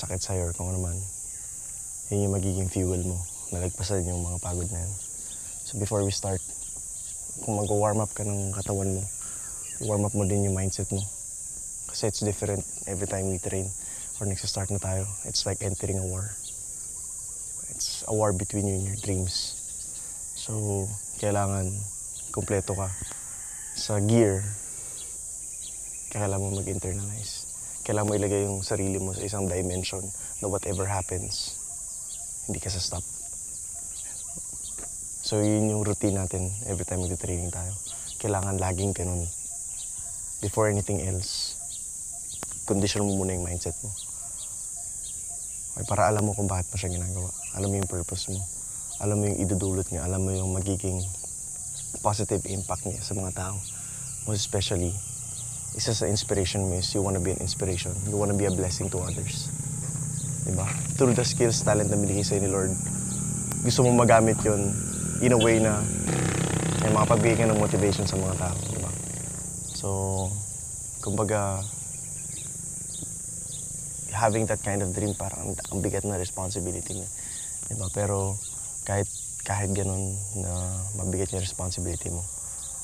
masakit sa'yo or kung ano man, yun yung magiging fuel mo. Nalagpasan yung mga pagod na yan. So before we start, kung mag-warm up ka ng katawan mo, warm up mo din yung mindset mo. Kasi it's different every time we train or nagsistart na tayo. It's like entering a war. It's a war between you and your dreams. So, kailangan kumpleto ka sa gear. Kailangan mo mag-internalize. Kailangan mo ilagay yung sarili mo sa isang dimension na whatever happens, hindi ka sa-stop. So, yun yung routine natin every time mag-training tayo. Kailangan laging ganun. Before anything else, condition mo muna yung mindset mo. Okay, para alam mo kung bakit mo siya ginagawa. Alam mo yung purpose mo. Alam mo yung idudulot niya. Alam mo yung magiging positive impact niya sa mga tao. Most especially, isa sa inspiration mo is you wanna be an inspiration. You wanna be a blessing to others. Diba? Through the skills, talent na binigay sa'yo ni Lord, gusto mo magamit yun in a way na ay makapagbigay ka ng motivation sa mga tao. Diba? So, kumbaga, having that kind of dream, parang ang bigat na responsibility niya. Diba? Pero kahit ganun na mabigat yung responsibility mo,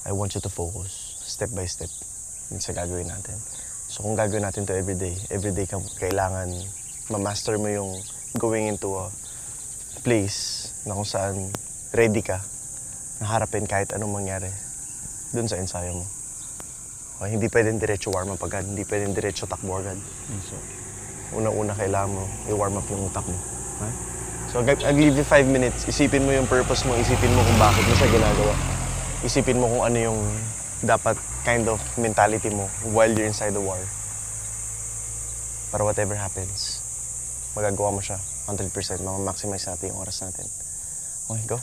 I want you to focus step by step sa gagawin natin. So kung gagawin natin to everyday kailangan ma-master mo yung going into a place na kung saan ready ka na harapin kahit anong mangyari dun sa ensayo mo. Okay, hindi pwedeng diretso warm up agad, hindi pwedeng diretso takbo agad. So, una-una kailangan mo i-warm up yung utak mo. Right? So, I'll give you 5 minutes. Isipin mo yung purpose mo, isipin mo kung bakit mo siya ginagawa. Isipin mo kung ano yung dapat kind of mentality mo while you're inside the war. Para whatever happens, magagawa mo siya 100%. Ma-maximize natin yung oras natin. Okay, go.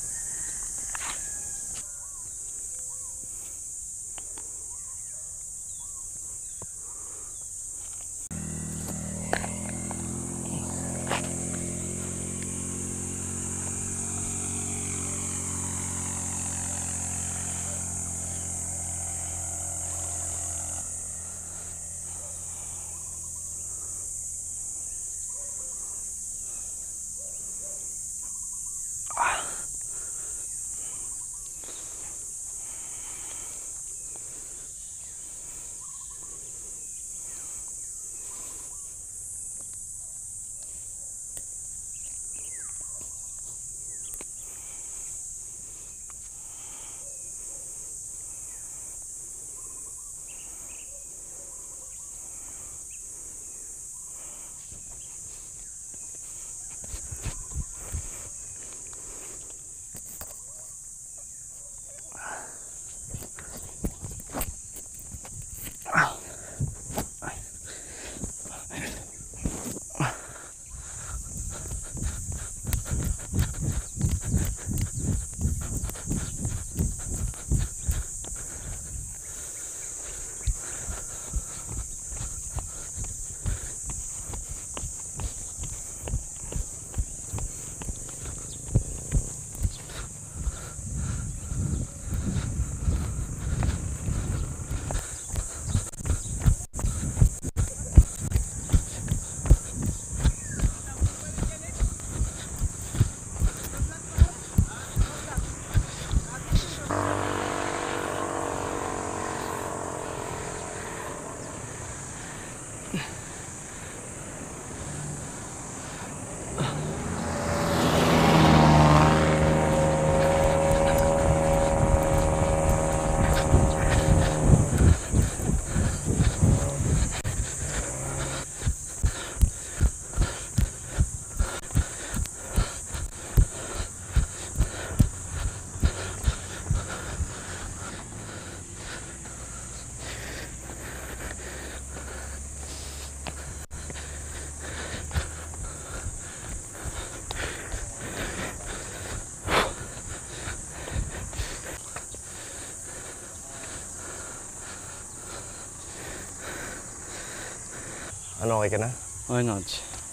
Ano, okay ka na? Why not?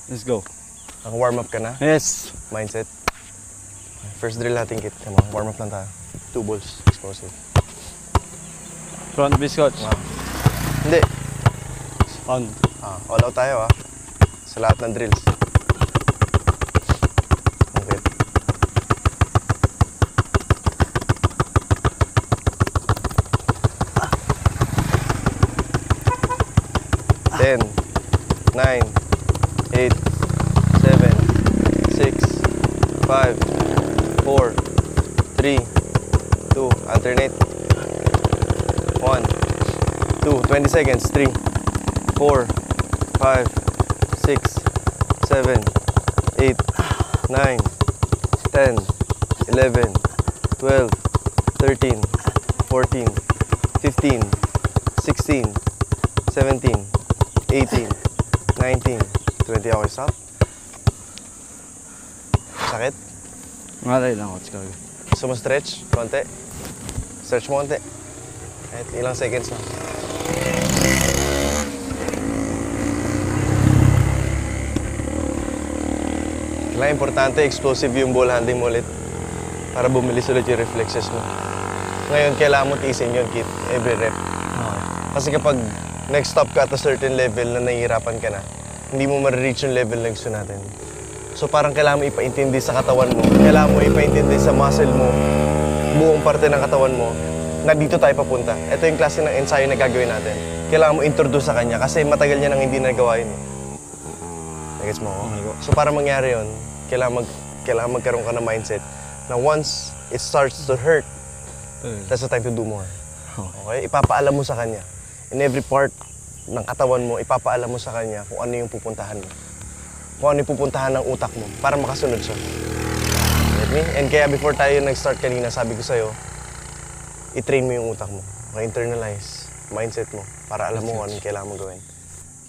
Let's go. Naka-warm up ka na? Yes. Mindset? First drill natin, Kit. Come on, warm up lang tayo. 2 balls, explosive. Front biscuits. Hindi. On. All out tayo, sa lahat ng drills. 10, 9, 8, 7, 6, 5, 4, 3, 2, alternate. 1, 2, 20 seconds. 3, 4, 5, 6, 7, 8, 9, 10, 11, 12, 13, 14, 15, 16, 17, 18, 19, 20. Okay, stop. Sakit? Malay lang, coach. Gusto mo stretch? Konti? Stretch mo konti. Kahit ilang seconds lang. Kailangan importante, explosive yung ball handling mo ulit para bumilis ulit yung reflexes mo. Ngayon, kailangan mo tiisin yun, Kit, every rep. Kasi kapag nag-stop ka at a certain level na nahihirapan ka na, hindi mo ma-reach yung level na gusto natin. So parang kailangan mo ipaintindi sa katawan mo, kailangan mo ipaintindi sa muscle mo, buong parte ng katawan mo, na dito tayo papunta. Ito yung klase ng ensayo na gagawin natin. Kailangan mo introduce sa kanya kasi matagal niya nang hindi nagawa yun. Nagets mo ako? So para mangyari yun, kailangan magkaroon ka ng mindset na once it starts to hurt, that's the time to do more. Okay? Ipapaalam mo sa kanya. In every part ng katawan mo, ipapaalam mo sa kanya kung ano yung pupuntahan mo. Kung ano yung pupuntahan ng utak mo para makasunod siya. Get me? And kaya before tayo nag-start kanina, sabi ko sa'yo, i-train mo yung utak mo. Ma-internalize mindset mo para alam mo ano kailangan mo gawin.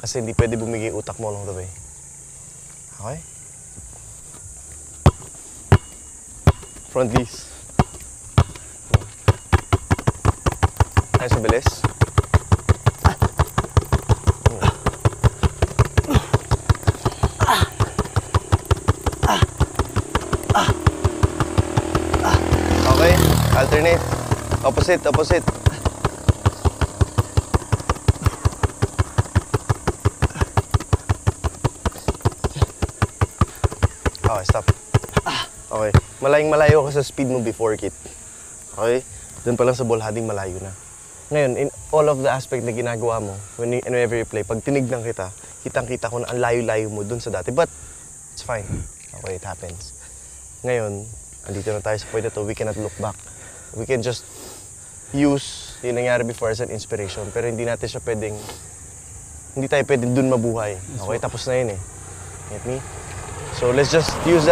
Kasi hindi pwede bumigay utak mo along the way. Okay? Front knees. Tayo sa bilis. Okay, alternate. Opposite, opposite. Okay, stop. Okay. Malayong-malayo ka sa speed mo before, Kit. Okay? Doon pa lang sa ball handling, malayo na. Ngayon, in all of the aspect na ginagawa mo, whenever you play, pag tinignan kita, kitang-kita ko na ang layo-layo mo doon sa dati. But, it's fine. Okay, it happens. Ngayon, andito na tayo sa point na to, we cannot look back. We can just use yung nangyari before as an inspiration, pero hindi tayo pwedeng dun mabuhay. Okay, tapos na yun eh. Get me? So let's just use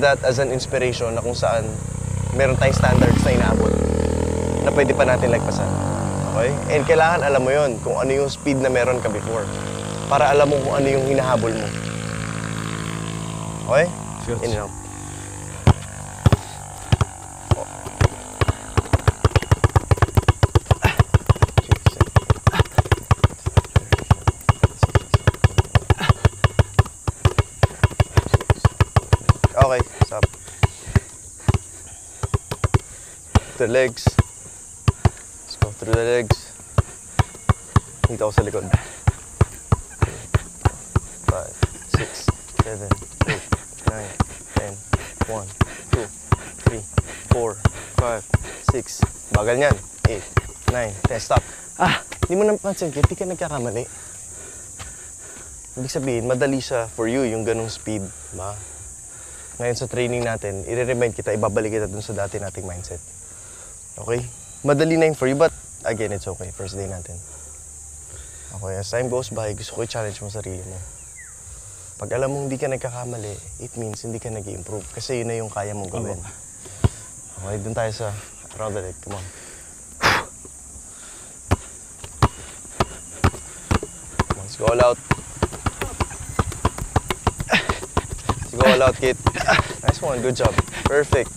that as an inspiration na kung saan meron tayong standards na inaabot na pwede pa natin lagpasan. Okay? And kailangan alam mo yun kung ano yung speed na meron ka before para alam mo kung ano yung hinahabol mo. Okay? In and out. Okay, stop. The legs. Let's go through the legs. Dito ako sa likod. 5, 6, 7, 8, 9, 10, 1, 2, 3, 4, 5, 6. Bagal niyan. 8, 9, 10. Stop. Hindi mo napansin, Kit, di ka nagkakamali. Ibig sabihin, madali siya for you yung ganong speed. Ba? Ngayon sa training natin, i-remind kita, ibabalik kita dun sa dati nating mindset. Okay? Madali na yun for you, but again, it's okay. First day natin. Okay, as time goes by, gusto ko i-challenge mo sarili mo. Pag alam mong hindi ka nagkakamali, it means hindi ka nag-i-improve. Kasi yun na yung kaya mong gawin. Okay, dun tayo sa around the leg. Come on. Let's go all out. Go all out, Kit. Nice one. Good job. Perfect.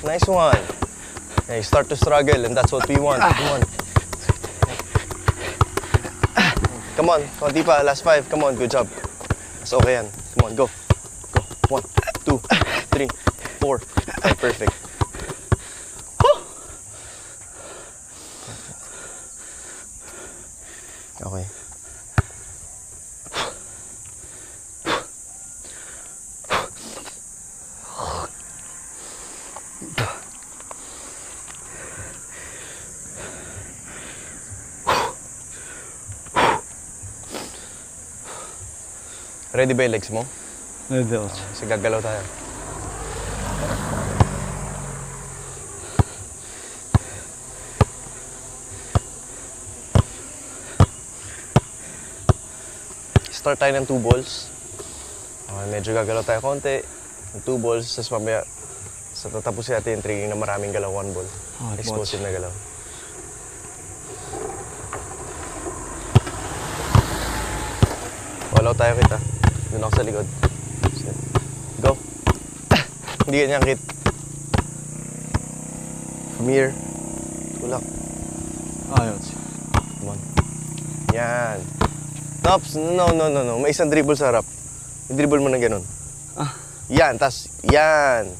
Nice one. Yeah, you start to struggle, and that's what we want. Come on. Come on. Konti pa. Last 5. Come on. Good job. That's okay yan. Come on. Go. Go. 1, 2, 3, 4. 5. Perfect. Okay. Ready ba yung legs mo? Ready, coach. Kasi gagalaw tayo. Start tayo ng 2 balls. Okay, medyo gagalaw tayo konti. Yung 2 balls, tapos mamaya sa tatapusin natin yung training na maraming galaw, 1 ball. Okay, Explosive na galaw. Walaw tayo, Kit, ha? Doon ako sa likod. Set. Go. Hindi ganyan, Kit. From here. Tulak. Okay, coach. Come on. Yan. Tops. No. May isang dribble sa harap. I-dribble mo na ganun. Yan. Tas, yan.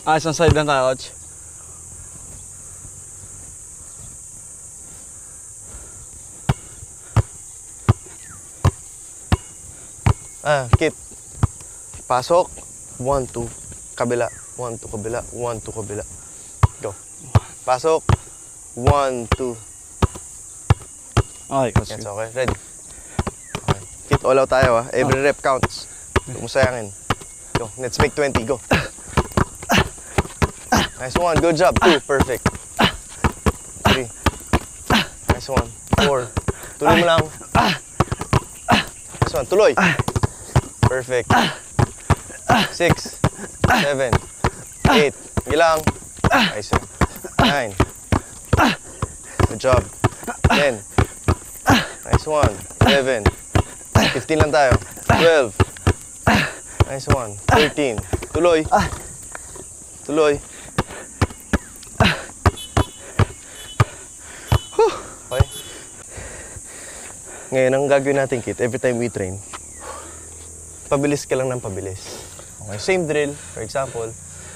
Isang side lang tayo, coach. Kit. Pasok. 1, 2. Kabila. 1, 2, kabila. 1, 2, kabila. Go. Pasok. 1, 2. Okay, coach. Yan, so okay. Ready? Okay. Kit, all out tayo, ha? Every rep counts. Huwag mo sayangin. Go. Let's make 20. Go. Nice 1. Good job. 2. Perfect. 3. Nice 1. 4. Tuloy mo lang. Nice 1. Tuloy. Perfect. 6. 7. 8. Sige lang. Nice 1. 9. Good job. 10. Nice 1. 11. 15 lang tayo. 12. Nice 1. 13. Tuloy. Tuloy. Okay. Ngayon, ang gagawin natin, Kit, every time we train, pabilis ka lang ng pabilis. Okay, same drill, for example,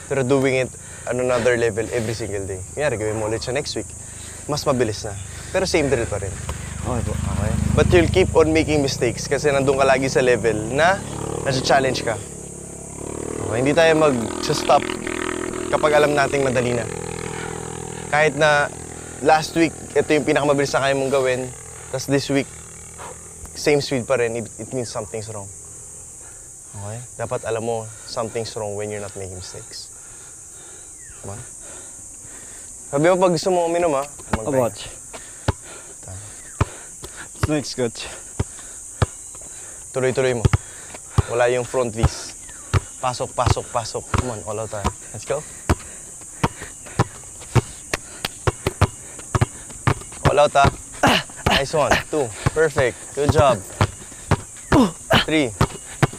pero doing it on another level every single day. Kaya gawin mo ulit siya next week, mas mabilis na. Pero same drill pa rin. Okay po. Okay? But you'll keep on making mistakes kasi nandun ka lagi sa level na nasa-challenge ka. Okay, hindi tayo mag-stop kapag alam nating madali na. Kahit na last week, ito yung pinakamabilis na kaya mong gawin, tapos this week, same speed pa rin, it means something's wrong. Okay? Dapat alam mo, something's wrong when you're not making mistakes. Come on. Sabi mo pag gusto mo uminom, ha? Watch. Next, coach. Tuloy-tuloy mo. Wala yung front V's. Pasok, pasok, pasok. Come on, all out tayo. Let's go. All out, ha? Nice 1. 2. Perfect. Good job. 3.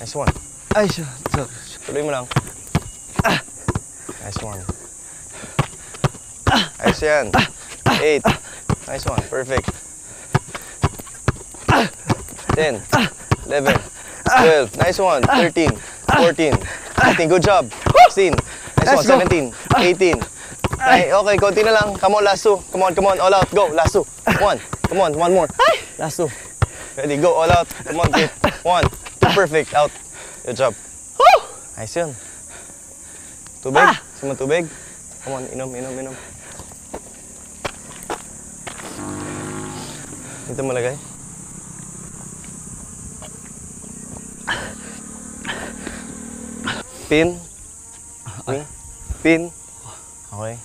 Nice 1. Ay, siya. Tuloy mo lang. Nice 1. Nice yan. 8. Nice 1. Perfect. 10. 11. 12. Nice 1. 13. 14. 15. Good job. 16. Nice 1. 17. 18. Ay, okay, konti na lang. Come on, last 2. Come on, all out. Go, last 2. 1. Come on, 1 more. Last 2. Ready, go, all out. Come on, kid. 1. 2. Perfect. Out. Good job. Nice yun. Tubig? Gusto mo tubig? Come on, inom. Dito mo lagay. Pin. Pin. Okay.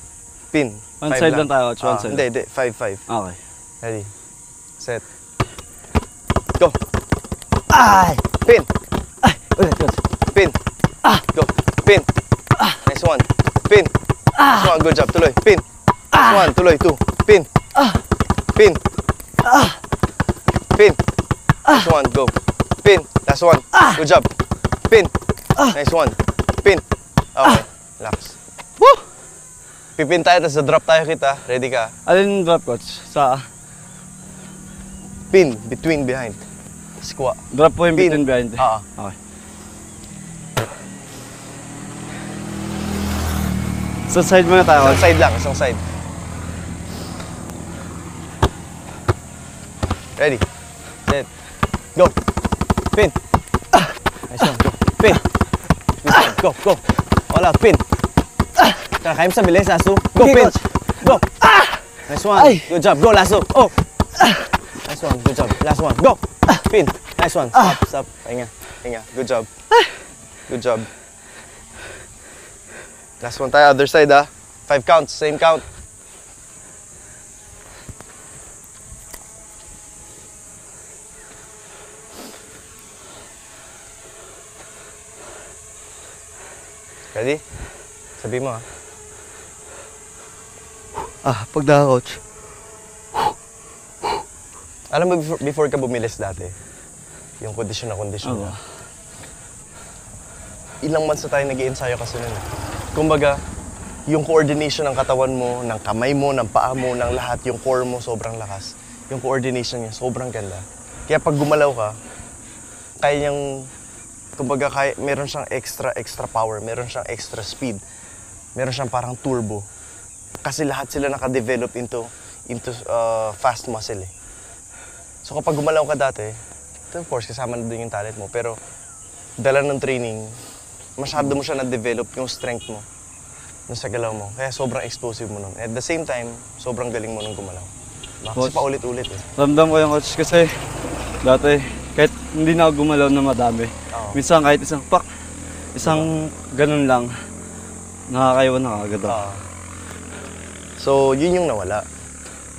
Pin. One 5 side lang tayo, coach. One side. Hindi. 5. Okay. Ready. Set. Go. Ay! Pin. Ay! Ulit, coach. Pin. Go. Pin. Nice 1. Pin. Nice 1. Good job. Tuloy. Pin. Nice 1. Tuloy. 2. Pin. Pin. Pin. Nice 1. Go. Pin. Last 1. Good job. Pin. Nice 1. Pin. Okay. Relax. Woo! Pipin tayo, tapos drop tayo kita. Ready ka? Alin drop, coach? Sa Pin. Between, behind. Squat. drop po yung Pin. between behind. Okay. Sa side muna tayo, Isang coach. side lang, isang side. Ready. Set. Go. Pin. Nice one. Go. Pin. Go. All out. Pin. Kaya mo sa bilis, Lasso. Go, Okay, pin. coach. Go. Nice one. Ay. Good job. Go, Lasso. Oh. Nice one. Good job. Last one. Go. Pin. Nice one. Stop, stop. Pahinga. Pahinga. Good job. Good job. Last one tayo, other side 5 counts, same count. Ready? Sabi mo Pagdaka, coach. Alam mo, before ka bumilis dati, yung kondisyon na ilang months na tayo nag-i-ensayo kasi nun. Kumbaga, yung coordination ng katawan mo, ng kamay mo, ng paa mo, ng lahat, yung core mo, sobrang lakas. Yung coordination niya, sobrang ganda. Kaya pag gumalaw ka, kaya niyang, kumbaga, meron siyang extra power, meron siyang extra speed, meron siyang parang turbo. Kasi lahat sila naka-develop into fast muscle eh. So kapag gumalaw ka dati, of course, kasama na din yung talent mo, pero dala ng training, masyado mo siya na-develop yung strength mo sa galaw mo. Kaya sobrang explosive mo nun. At the same time, sobrang galing mo nung gumalaw. Kasi paulit-ulit eh. Ramdam ko yung coach kasi dati, kahit hindi na ako gumalaw na madami. Minsan kahit isang pak, isang ganun lang, nakakaiwan na agad ako. So, yun yung nawala.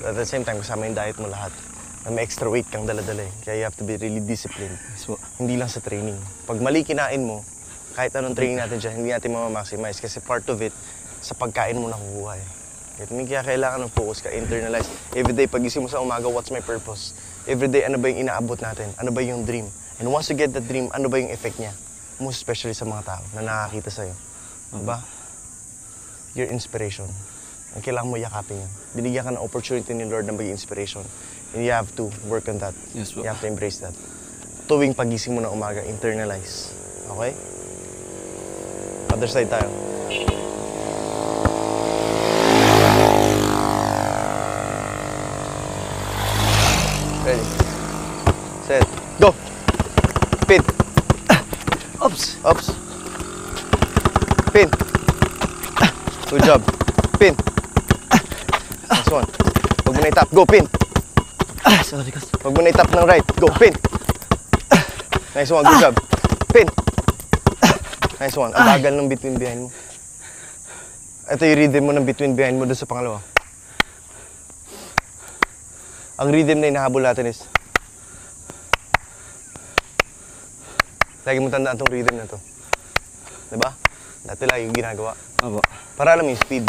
At the same time, kasama yung diet mo lahat. Na may extra weight kang dala-dala eh. Kaya you have to be really disciplined. So, hindi lang sa training. Pag mali kinain mo, kahit anong training natin dyan, hindi natin mamamaximize. Kasi part of it, sa pagkain mo nakukuha eh. Kaya kailangan ng focus ka, internalize. Everyday, pagising mo sa umaga, what's my purpose? Everyday, ano ba yung inaabot natin? Ano ba yung dream? And once you get that dream, ano ba yung effect niya? Most especially sa mga tao na nakakita sa'yo. Diba? Your inspiration. Ang kailangan mo yakapin yan. Binigyan ka ng opportunity ni Lord na maging inspiration. And you have to work on that. Yes, you have to embrace that. Tuwing pagising mo ng umaga, internalize. Okay? Other side tayo. Ready? Set. Go! Pin. Oops! Oops. Pin. Good job. Pin. Next one. Huwag mo na itap. Go, pin. Sorry, coach. Huwag mo na itap ng right. Go, pin. Nice one. Good job. Pin. Nice one. Ang bagal ng between behind mo. Ito yung rhythm mo ng between behind mo doon sa pangalawa. Ang rhythm na hinahabol natin is lagi mo tandaan tong rhythm na to. Diba? Dati lagi yung ginagawa. Aba. Para alam mo yung speed.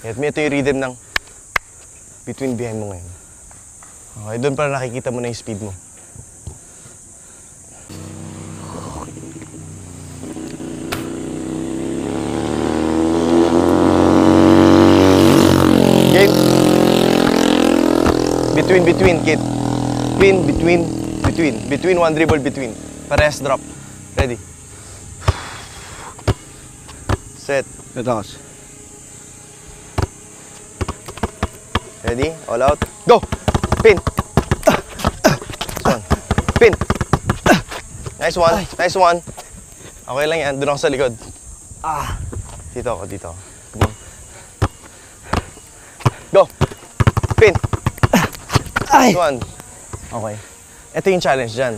At ito yung rhythm ng between behind mo ngayon. Okay, doon para nakikita mo na yung speed mo. Game. Between, kid. Between, one dribble, between. Parehas drop. Ready. Set. Ito, coach. Ready? All out. Go! Pin! Nice one. Pin! Nice one. Nice one. Okay lang yan. Doon ako sa likod. Dito ako, dito ako. Come on. Go! Pin! Nice one. Okay. Ito yung challenge dyan.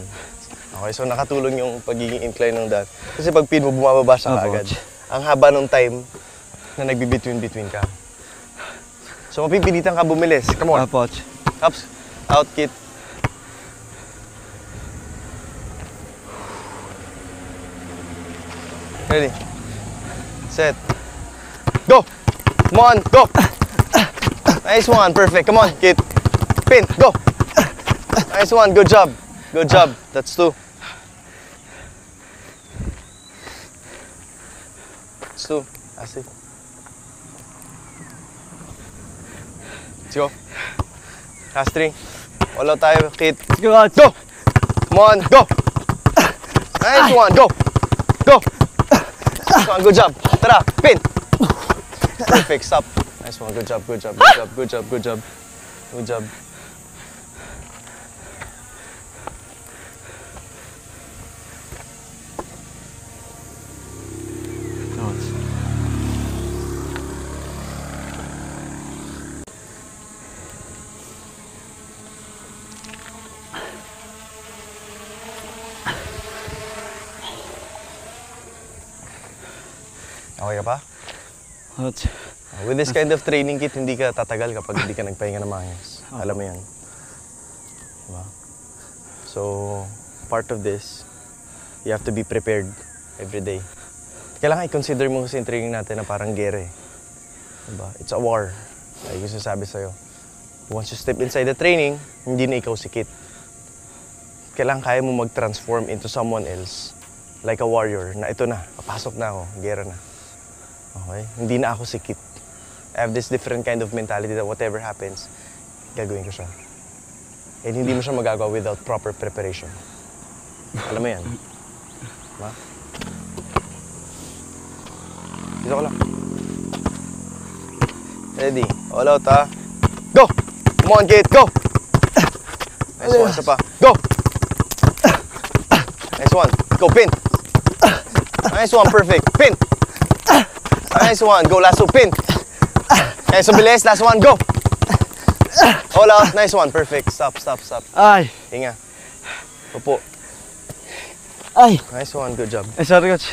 Okay, so nakatulong yung pagiging incline ng dad. Kasi pag pin mo, bumababa siya kaagad. Ang haba ng time na nagbi-between ka. So mapipilitan ka bumilis. Come on. Coach. Ups. Out, kit. Ready. Set. Go! Come on, go! Nice one, perfect. Come on, kit. Pin, go! Nice one, good job. Good job. That's 2. That's 2. That's it. Let's go. Last 3. All out tayo, kit. Let's go, coach. Go! Come on, go! Nice one, go! Go! Nice one, good job. Tara, pin! Perfect, stop. Nice one, good job, good job, good job, good job, good job. Good job. Okay ka pa? Coach. With this kind of training kit, hindi ka tatagal kapag hindi ka nagpahinga ng maayos. Alam mo yan. Diba? So, part of this, you have to be prepared every day. Kailangan i-consider mo kasi yung training natin na parang gere. Diba? It's a war. Like yung sinasabi sa'yo. Once you step inside the training, hindi na ikaw sikit. Kailangan kaya mo mag-transform into someone else. Like a warrior, na ito na, papasok na ako, gera na. Okay? Hindi na ako sikit. I have this different kind of mentality that whatever happens, gagawin ko siya. And hindi mo siya magagawa without proper preparation. Alam mo yan? Diba? Dito ko lang. Ready? All out, ha? Go! Come on, Kate, go! Nice one, isa pa. Go! Nice one. Go, pin! Nice one, perfect. Pin! Nice one. Go, last two, pin! Nice one, bilis. Last one, go! All out. Nice one, perfect. Stop, stop, stop. Ay! Hinga. Upo. Ay! Nice one, good job. Ay, sorry, Coach.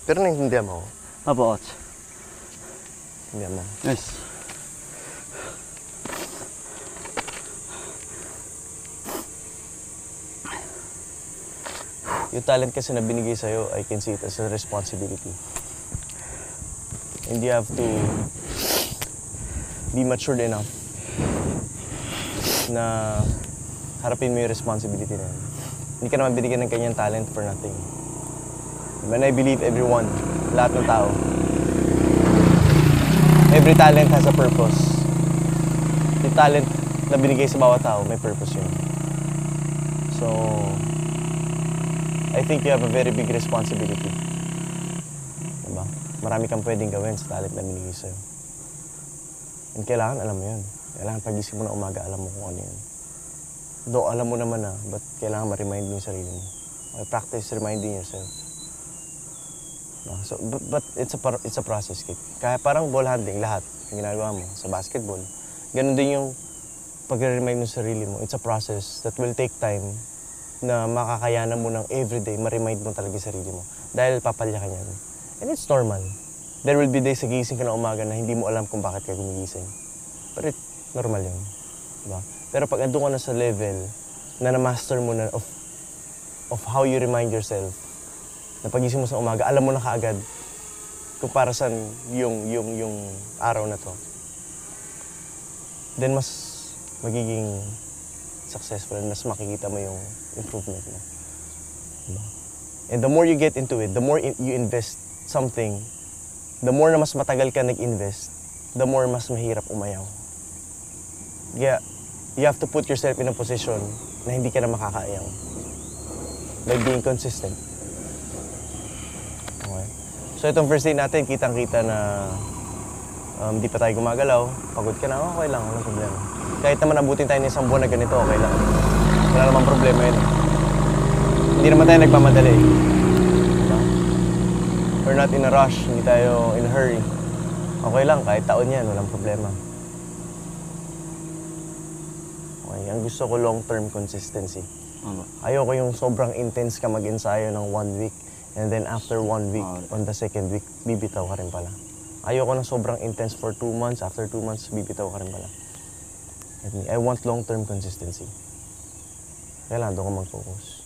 Pero naintindihan mo ako. Apo, Coach. Naintindihan mo. Nice. Yung talent kasi na binigay sa'yo, I can see it as a responsibility. And you have to be matured enough na harapin mo yung responsibility na yun. Hindi ka naman binigyan ng kanyang talent for nothing. And I believe everyone, lahat ng tao, every talent has a purpose. Yung talent na binigay sa bawat tao, may purpose yun. So, I think you have a very big responsibility. Diba? Marami kang pwedeng gawin sa talent na binigay sa'yo. And kailangan alam mo yun. Kailangan pagising mo na umaga, alam mo kung ano yun. Though alam mo naman na, but kailangan ma-remind mo yung sarili mo. Okay, practice reminding yourself. Diba? So, but it's a process, kid. Kaya parang ball handling, lahat yung ginagawa mo sa basketball. Ganun din yung pag-remind mo sa sarili mo. It's a process that will take time na makakayanan mo ng everyday, ma-remind mo talaga yung sarili mo. Dahil papalya ka niyan. And it's normal. There will be days na gising ka na umaga na hindi mo alam kung bakit ka gumigising. But normal yun. Diba? Pero pag andun ka na sa level na na-master mo na of how you remind yourself, na pagising mo sa umaga, alam mo na kaagad kung para saan yung araw na to, then mas magiging successful and mas makikita mo yung improvement mo. Diba? And the more you get into it, the more you invest something, the more na mas matagal ka nag-invest, the more mas mahirap umayaw. Yeah, you have to put yourself in a position na hindi ka na makakaayaw. By being consistent. Okay. So itong first day natin, kitang-kita na hindi pa tayo gumagalaw. Pagod ka na, okay lang, walang problema. Kahit naman abutin tayo ng isang buwan na ganito, okay lang. Wala namang problema yun. Hindi naman tayo nagmamadali. Diba? We're not in a rush, hindi tayo in a hurry. Okay lang, kahit taon yan, walang problema. Okay, ang gusto ko long-term consistency. Ayoko yung sobrang intense ka mag-ensayo ng 1 week and then after 1 week, on the second week, bibitaw ka rin pala. Ayoko ng sobrang intense for 2 months, after 2 months, bibitaw ka rin pala. I want long-term consistency. Kailangan doon ko mag-focus.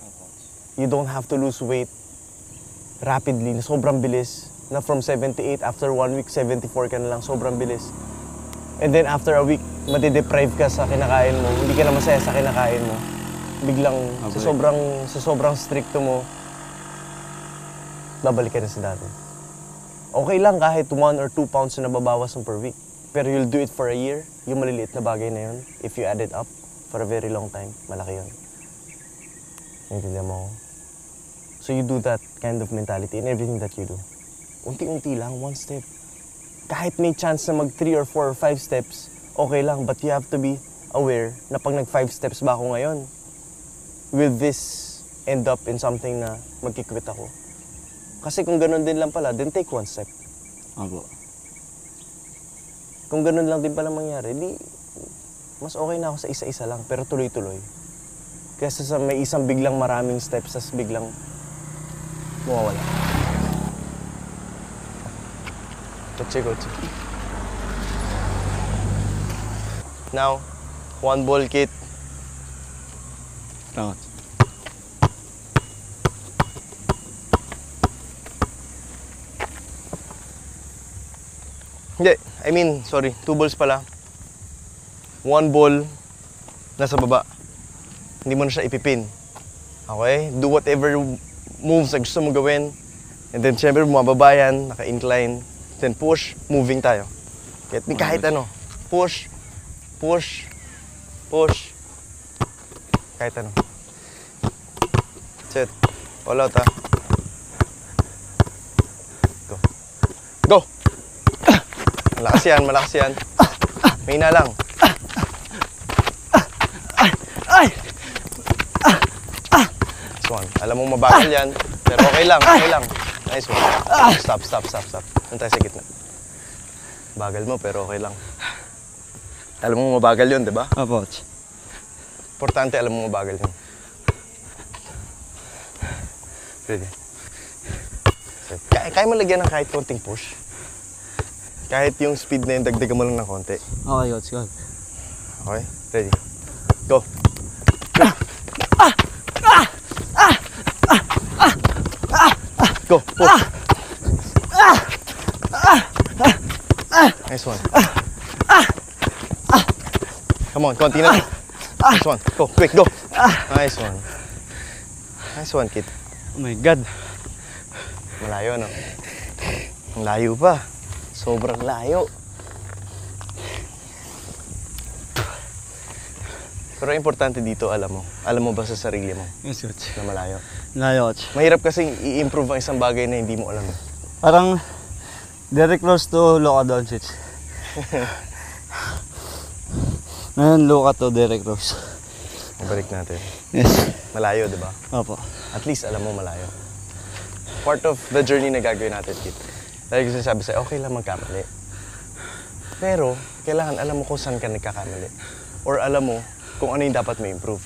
You don't have to lose weight rapidly, na sobrang bilis. Na from 78, after 1 week, 74 ka na lang, sobrang bilis. And then after a week, madideprive ka sa kinakain mo, hindi ka na masaya sa kinakain mo. Biglang, sa sobrang stricto mo, babalik ka na sa dati. Okay lang kahit 1 or 2 pounds na nababawas mo per week. Pero you'll do it for a year, yung maliliit na bagay na yun, if you add it up for a very long time, malaki yun. Naintindihan mo ako? So you do that kind of mentality in everything that you do. Unti-unti lang, 1 step. Kahit may chance na mag 3 or 4 or 5 steps, okay lang, but you have to be aware na pag nag 5 steps ba ako ngayon, will this end up in something na magkikwit ako? Kasi kung ganun din lang pala, then take 1 step. Opo. Kung ganun lang din pala mangyari, di, mas okay na ako sa isa-isa lang, pero tuloy-tuloy. Kasi sa may isang biglang maraming steps, tas biglang mawawala. Kotse, kotse. Now, 1 ball kit. Tama. Hindi, I mean, sorry, 2 balls pala. 1 ball nasa baba. Hindi mo na siya ipipin. Okay? Do whatever moves na gusto mong gawin. And then, syempre, bumababa yan, naka-incline. Then, push, moving tayo. Kahit ano. Push, push, push. Kahit ano. That's it. All out, ha? Go. Go! Malakas yan, malakas yan. Mahina lang. Nice one. Alam mo mabagal yan, pero okay lang, okay lang. Nice one. Stop, stop, stop, stop. Doon tayo sa gitna. Bagal mo, pero okay lang. Alam mo mabagal yun, di ba? Opo. Importante, alam mo mabagal yun. Ready? Kaya mo lagyan ng kahit konting push. Kahit yung speed na yun, dagdagan mo lang ng konti. Okay, coach. Go. Okay? Ready? Go! Go! Push! Nice one. Come on, konti na. Nice one. Go, quick, go! Nice one. Nice one, kid. Oh my God. Malayo, no? Ang layo pa. Sobrang layo. Pero importante dito, alam mo. Alam mo ba sa sarili mo Yes, coach. na malayo? Layo, coach. Mahirap kasing i-improve ang isang bagay na hindi mo alam. Parang very close to Luka Doncic. Ngayon, Luka to Derrick Rose. Ibalik natin. Yes. Malayo, di ba? Opo. At least alam mo malayo. Part of the journey na gagawin natin, kid. Dahil gusto sabi sa'yo, okay lang magkamali. Pero, kailangan alam mo kung saan ka nagkakamali. Or alam mo kung ano yung dapat mo improve.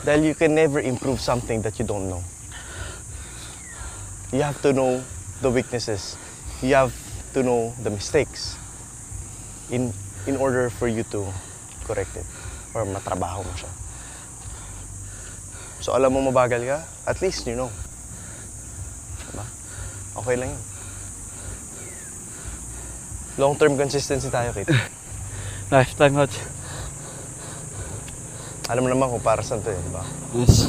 Dahil you can never improve something that you don't know. You have to know the weaknesses. You have to know the mistakes in order for you to correct it or matrabaho mo siya. So alam mo mabagal ka, at least you know. Diba? Okay lang yun. Long-term consistency tayo, Kate. Lifetime, coach. Alam mo naman kung para saan to, diba? Yes.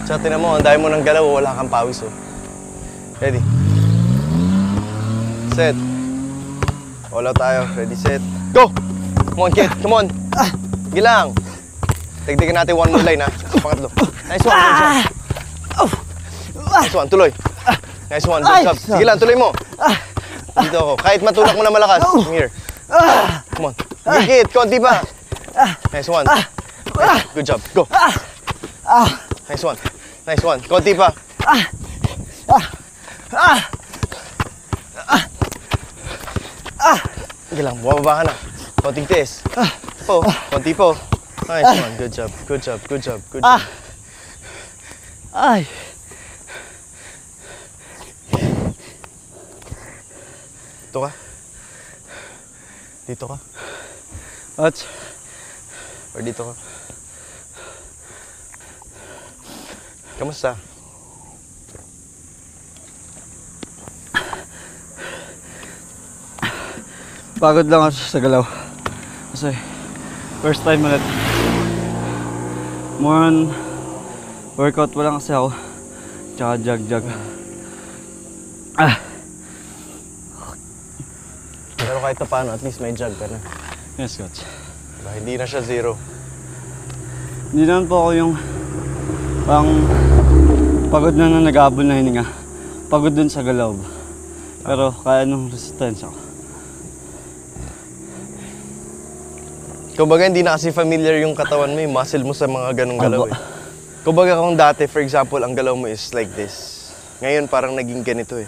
Tsaka tinan mo, ang dami mo ng galaw, wala kang pawis, oh. Ready? Set. All out tayo. Ready, set. Go! Come on, kid. Come on. Gilang. Tigdigan natin one more line, ha? Sa pangatlo. Nice one. Good job. Nice one. Tuloy. Nice one. Good job. Sige lang, tuloy mo. Dito ako. Kahit matulak mo na malakas. Come here. Come on. Higit. Konti pa. Nice one. Good job. Go. Nice one. Nice one. Konti pa. Sige lang, bumababa ka na. Konting tiis. Po, konti po. Nice one. Good job. Good job. Good job. Good job. Ay. Dito ka. Dito ka. Coach. Or dito ka. Kamusta? Pagod lang ako sa galaw. Kasi first time ulit. More on workout pa lang kasi ako. Tsaka jog. Pero kahit na paano, at least may jog ka na. Yes, coach. Diba? Hindi na siya zero. Hindi naman po ako yung pang pagod na nag-aabol na hininga. Pagod dun sa galaw. Pero kaya nung resistance ako. Kumbaga, hindi na kasi familiar yung katawan mo, yung muscle mo sa mga ganong galaw, Aba. eh. Kumbaga kung dati, for example, ang galaw mo is like this. Ngayon parang naging ganito eh.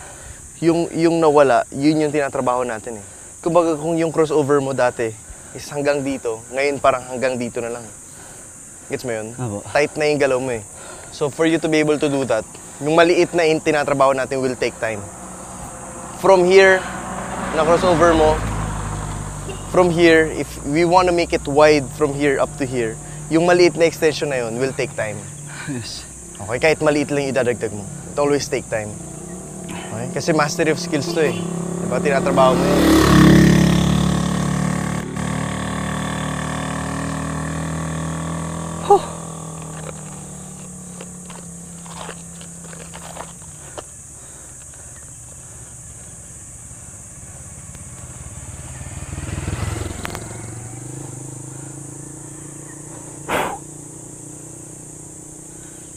Yung nawala, yun yung tinatrabaho natin eh. Kumbaga kung yung crossover mo dati is hanggang dito, ngayon parang hanggang dito na lang. Gets mo yun? Apo. Tight na yung galaw mo eh. So for you to be able to do that, yung maliit na tinatrabaho natin will take time. From here, na crossover mo, from here, if we want to make it wide from here up to here, yung maliit na extension na yun will take time. Yes. Okay, kahit maliit lang yung idadagdag mo. It always take time. Okay? Kasi mastery of skills to eh. Diba? Tinatrabaho mo yun.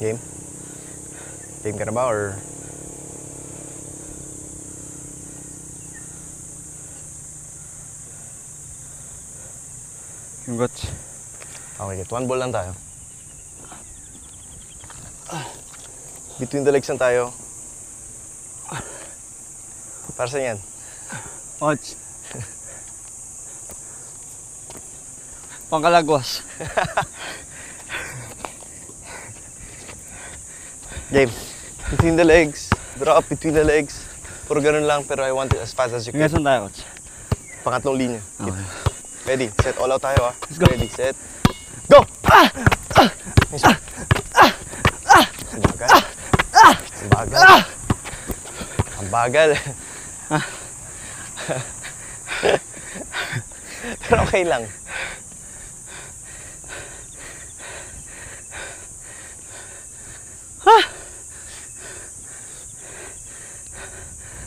Game? Game ka na ba or... Yung coach. Okay, get one ball lang tayo. Between the legs lang tayo. Para saan yan? Coach. Pangkalagwas. Game. Between the legs. Drop between the legs. Puro ganun lang, pero I want it as fast as you can. Ngayon saan tayo, coach? Pangatlong linya. Okay. Ready, set, all out tayo ah. Let's go. Ready, set, go! Nice one. Ang bagal. Ang bagal. Ang bagal. Pero okay lang.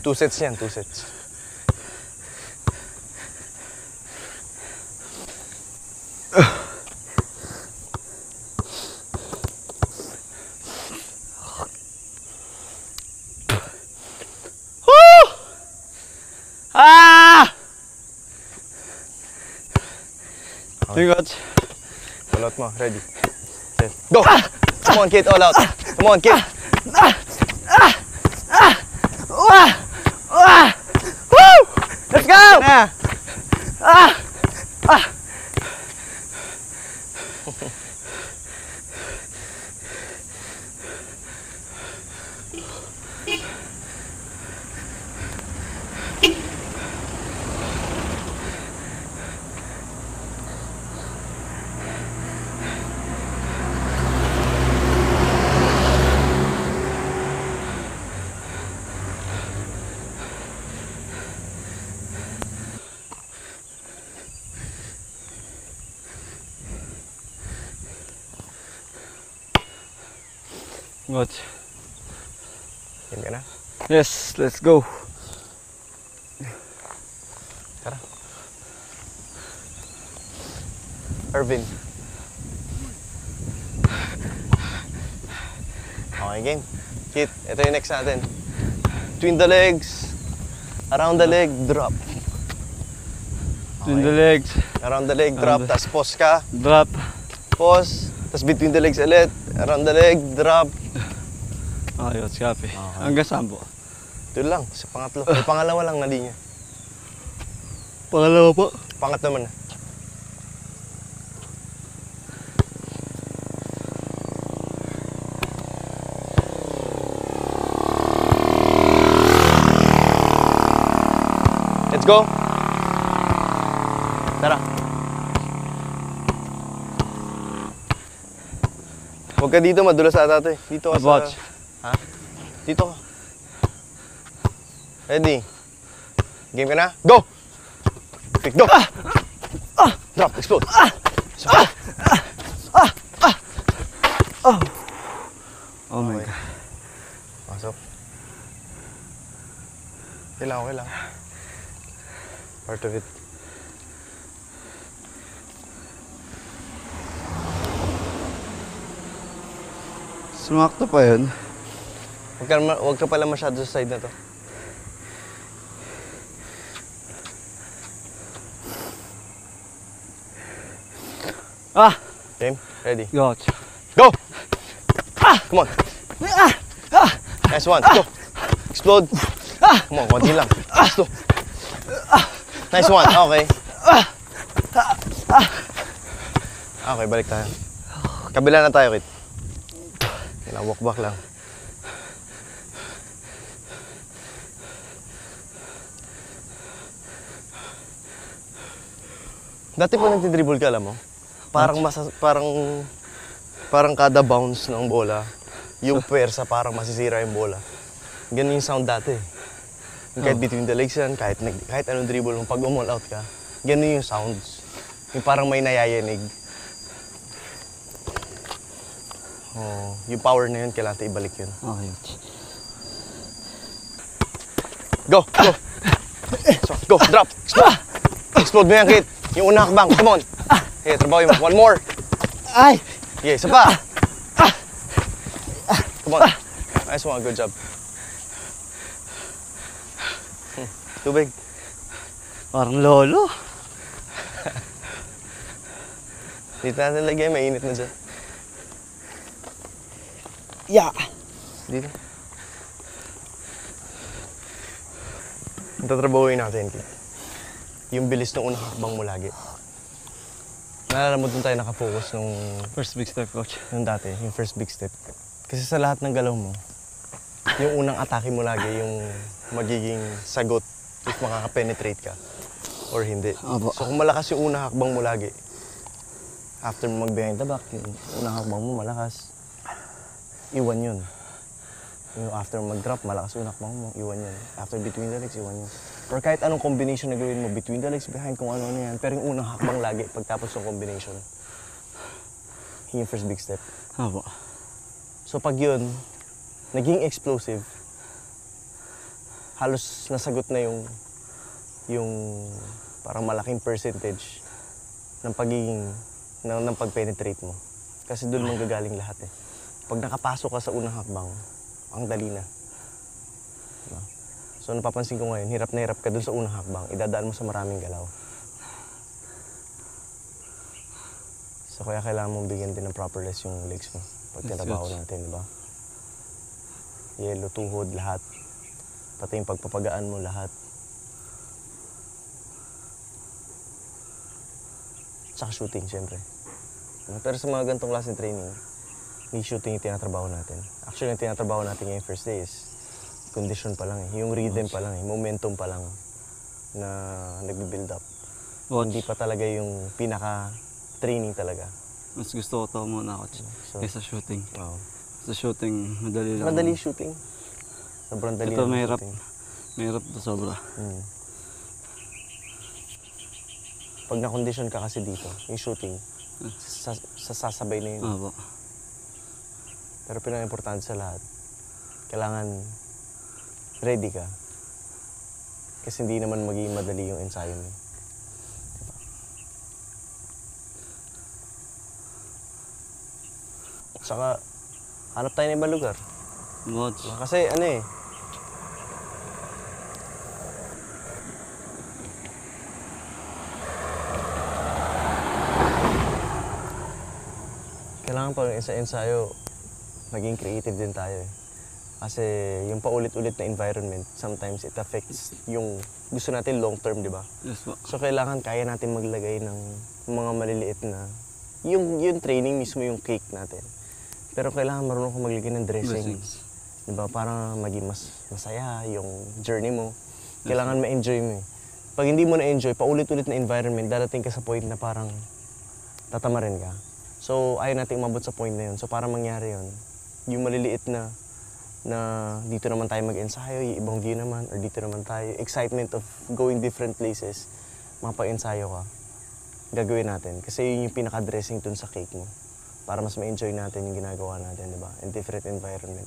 Two sets yan, two sets. Yung coach. All out mo, ready. Set, go! Come on, kid, all out. Come on, kid. Let's go! Na! Coach. Game ka na? Yes, let's go. Tara. Irvin. Okay, game. Kit, ito yung next natin. Between the legs. Around the leg, drop. Between the legs. Around the leg, drop. Tapos pause ka. Drop. Pause. Tapos between the legs ulit. Around the leg, drop. Okay, coach. Copy. Hanggang saan po? Ito lang, sa pangatlo. May pangalawa lang na linya. Pangalawa po. Pangatlo man na. Let's go! Tara. Huwag ka dito, madulas ata ito eh. Dito ka Watch. sa... Ha? Dito ka. Ready? Game ka na? Go! Pick, go! Drop, explode! Oh my God. Pasok. Okay lang. Part of it. Sumakto pa yun. Huwag ka pala masyado sa side na to. Ah! Game? Ready? Coach. Go! Come on. Nice one. Go. Explode. Come on, konti lang. Gusto. Nice one. Okay. Okay, balik tayo. Kabila na tayo, Kit. Walk back lang. Dati po nagtidribble ka, alam mo? Parang kada bounce ng bola, yung puwersa parang masisira yung bola. Ganun yung sound dati. Kahit between the legs yan, kahit anong dribble mo, pag all out ka, ganun yung sounds. Yung parang may nayayanig. Oh, yung power na yun, kailangan natin ibalik yun. Okay. Go! Go! So, go! Drop! Explode! Explode mo yan, Kit! Yung unang hakbang, come on! Okay, trabaho mo. One more! Ay! Okay, isa pa! Come on. Nice one, good job. Tubig. Parang lolo. Dito natin lagay, mainit na dyan. Yeah. Dito. Tatrabahuin natin, Kit. Yung bilis ng unang hakbang mo lagi. Naalala mo dun tayo nakafocus nung First big step, coach. yung dati, yung first big step. Kasi sa lahat ng galaw mo, yung unang atake mo lagi, yung magiging sagot if makaka-penetrate ka or hindi. Aba. So kung malakas yung unang hakbang mo lagi, after mo mag-behind the back, yung unang hakbang mo malakas, iwan yun. Yung after mag-drop, malakas yung hakbang mo, iwan yun. After between the legs, iwan yun. Or kahit anong combination na gawin mo, between the legs, behind, kung ano yan, pero yung unang hakbang lagi, pagtapos ng combination, yun yung first big step. Aba. So pag yun, naging explosive, halos nasagot na yung parang malaking percentage ng pagiging, ng pag-penetrate mo. Kasi doon mong gagaling lahat eh. Pag nakapasok ka sa unang hakbang, ang dali na. Diba? So napapansin ko ngayon, hirap na hirap ka doon sa unang hakbang, idadaan mo sa maraming galaw. So kaya kailangan mong bigyan din ng proper rest yung legs mo pag tinabaho natin, di ba? Yelo, tuhod, lahat. Pati yung pagpapagaan mo, lahat. Tsaka shooting, syempre. Pero sa mga ganitong klaseng training, hindi shooting yung tinatrabaho natin. Actually, yung tinatrabaho natin ngayong first day is condition pa lang eh. Yung rhythm pa lang eh. Momentum pa lang na nag-build up. Hindi pa talaga yung pinaka-training talaga. Mas gusto ko ito muna, coach. So, Kaysa shooting. wow. Sa shooting, madali lang. Madali shooting. Sobrang dali Ito ng mahirap. shooting. Mahirap ito sobra. Pag na-condition ka kasi dito, yung shooting, sasabay na yun. Aba. Pero pinaka-importante sa lahat, kailangan ready ka. Kasi hindi naman magiging madali yung ensayo mo. Diba? Saka, hanap tayo ng ibang lugar. Coach. Kasi ano eh, kailangan pa rin sa ensayo, maging creative din tayo eh. Kasi yung paulit-ulit na environment, sometimes it affects yung gusto natin long term, di ba? Yes, po. So kailangan kaya natin maglagay ng mga maliliit na, yung training mismo yung cake natin. Pero kailangan marunong kang maglagay ng dressing. Di ba? Para maging mas masaya yung journey mo. Kailangan ma-enjoy mo eh. Pag hindi mo na-enjoy, paulit-ulit na environment, darating ka sa point na parang tatamarin ka. So, ayaw natin umabot sa point na yun. So, para mangyari yun, yung maliliit na dito naman tayo mag-ensayo, yung ibang view naman, or dito naman tayo, excitement of going different places, mapag-ensayo ka, gagawin natin. Kasi yun yung pinaka-dressing dun sa cake mo. Para mas ma-enjoy natin yung ginagawa natin, di ba? In different environment.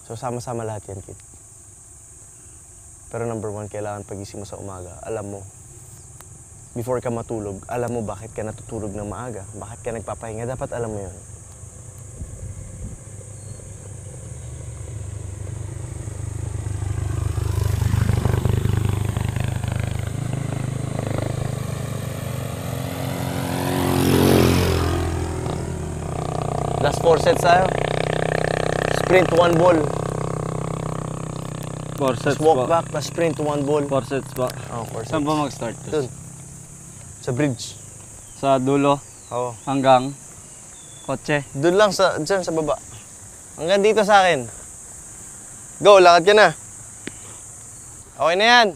So, sama-sama lahat yan, kid. Pero number one, kailangan pagising mo sa umaga, alam mo, before ka matulog, alam mo bakit ka natutulog ng maaga, bakit ka nagpapahinga, dapat alam mo yun. Last 4 sets tayo. Sprint, 1 ball. 4 sets Just walk po. back, na sprint, 1 ball. 4 sets po. Oh, 4 sets. Saan ba mag-start? Dun. Sa bridge. Sa dulo Oo. hanggang kotse. Doon lang dyan sa baba. Hanggang dito sa akin. Go, lakad ka na. Okay na yan.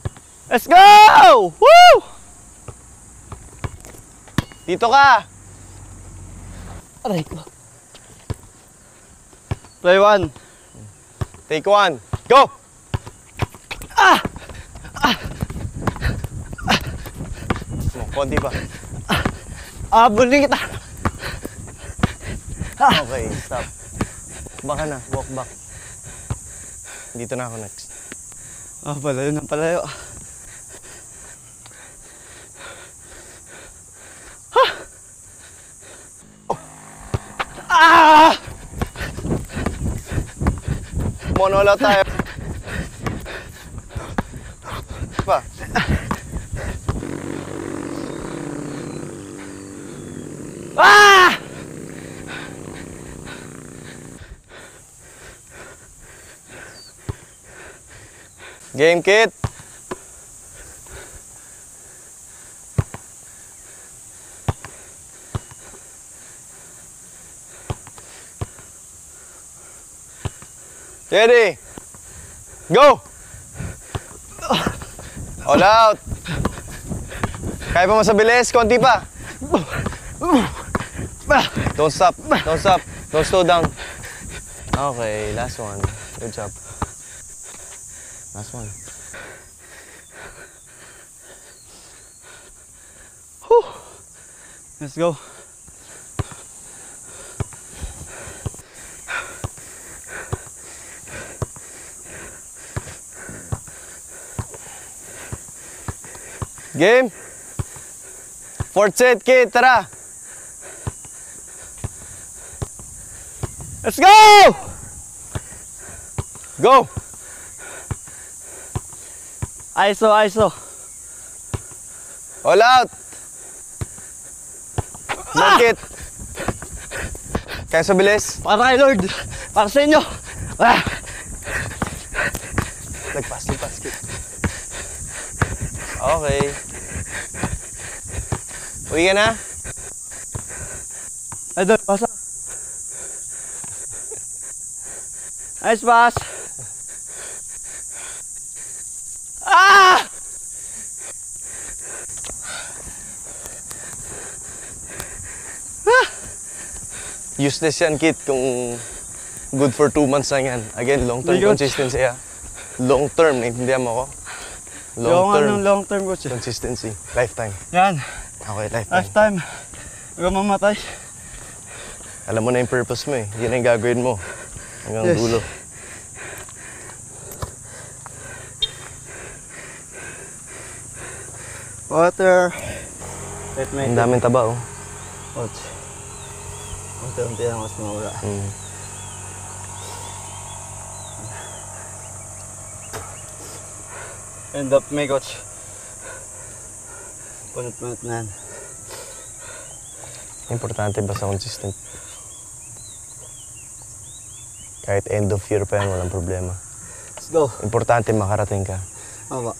Let's go! Woo! Dito ka. Aray ko. Play 1. Take 1. Go! Konti pa. Buling kita. Okay, stop. Baka na, walk back. Dito na ako next. Palayo ng palayo. Mono out tayo. Pa. Game kit. Ready. Go. All out. Kaya pa masabilis, konti pa. Don't stop. Don't stop. Don't slow down. Okay, last one. Good job. Last one. Whew. Let's go. Game. Fourth set, kid. Tara. Let's go! Go. ISO. All out. Make it. Kaya sa bilis. Para kay Lord. Para sa inyo. Lagpas, kid. Okay. Uwi ka na? Idol, pasa. Nice pass. Useless yan, kid, kung good for 2 months lang yan. Again, long-term Coach. consistency, ha? Long-term, naintindihan mo ko? Yung long term coach. Consistency. Lifetime. Yan. Okay, lifetime. Lifetime. Huwag mamatay. Alam mo na yung purpose mo, eh. Yan ang gagawin mo. Hanggang Yes. dulo. Water. Ang daming taba, oh. Coach. Unti-unti lang mas mawala. End up may coach. Punot-punot na yan. Importante basta consistent. Kahit end of year pa yan, walang problema. Let's go. Importante makarating ka. Aba.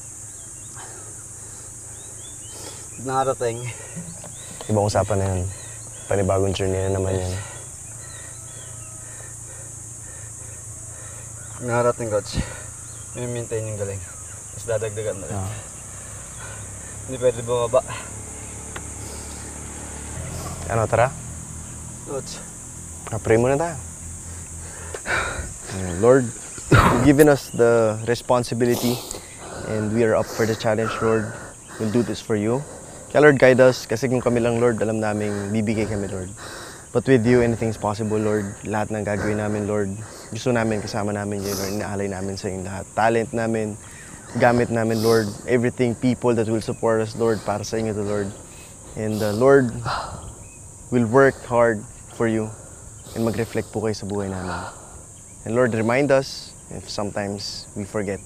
Nakarating. Ibang usapan na yan. Panibagong journey na naman yan. Nakarating coach. I-maintain yung galing. Tapos dadagdagan na rin. Hindi pwede bumaba. Ano, tara? Coach. Pray muna tayo. Lord, you've given us the responsibility and we are up for the challenge, Lord. We'll do this for you. Kaya Lord, guide us kasi kung kami lang, Lord, alam namin bibigay kami, Lord. But with you, anything's possible, Lord. Lahat ng gagawin namin, Lord. Gusto namin, kasama namin yun, Lord. Inaalay namin sa inyo lahat. Talent namin, gamit namin, Lord. Everything, people that will support us, Lord, para sa inyo to, Lord. And Lord, we'll work hard for you and mag-reflect po kayo sa buhay namin. And Lord, remind us if sometimes we forget.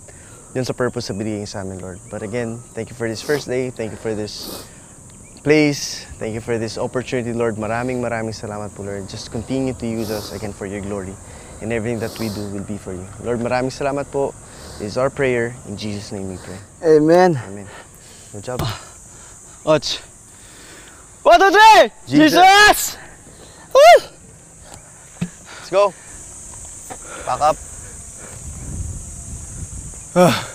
Yun sa purpose sa binigay sa amin, Lord. But again, thank you for this first day. Thank you for this place. Thank you for this opportunity, Lord. Maraming salamat po, Lord. Just continue to use us again for your glory. And everything that we do will be for you. Lord, maraming salamat po. This is our prayer. In Jesus' name we pray. Amen. Amen. Good job. Och. 1, 2, 3! Jesus! Jesus! Woo! Let's go. Pack up.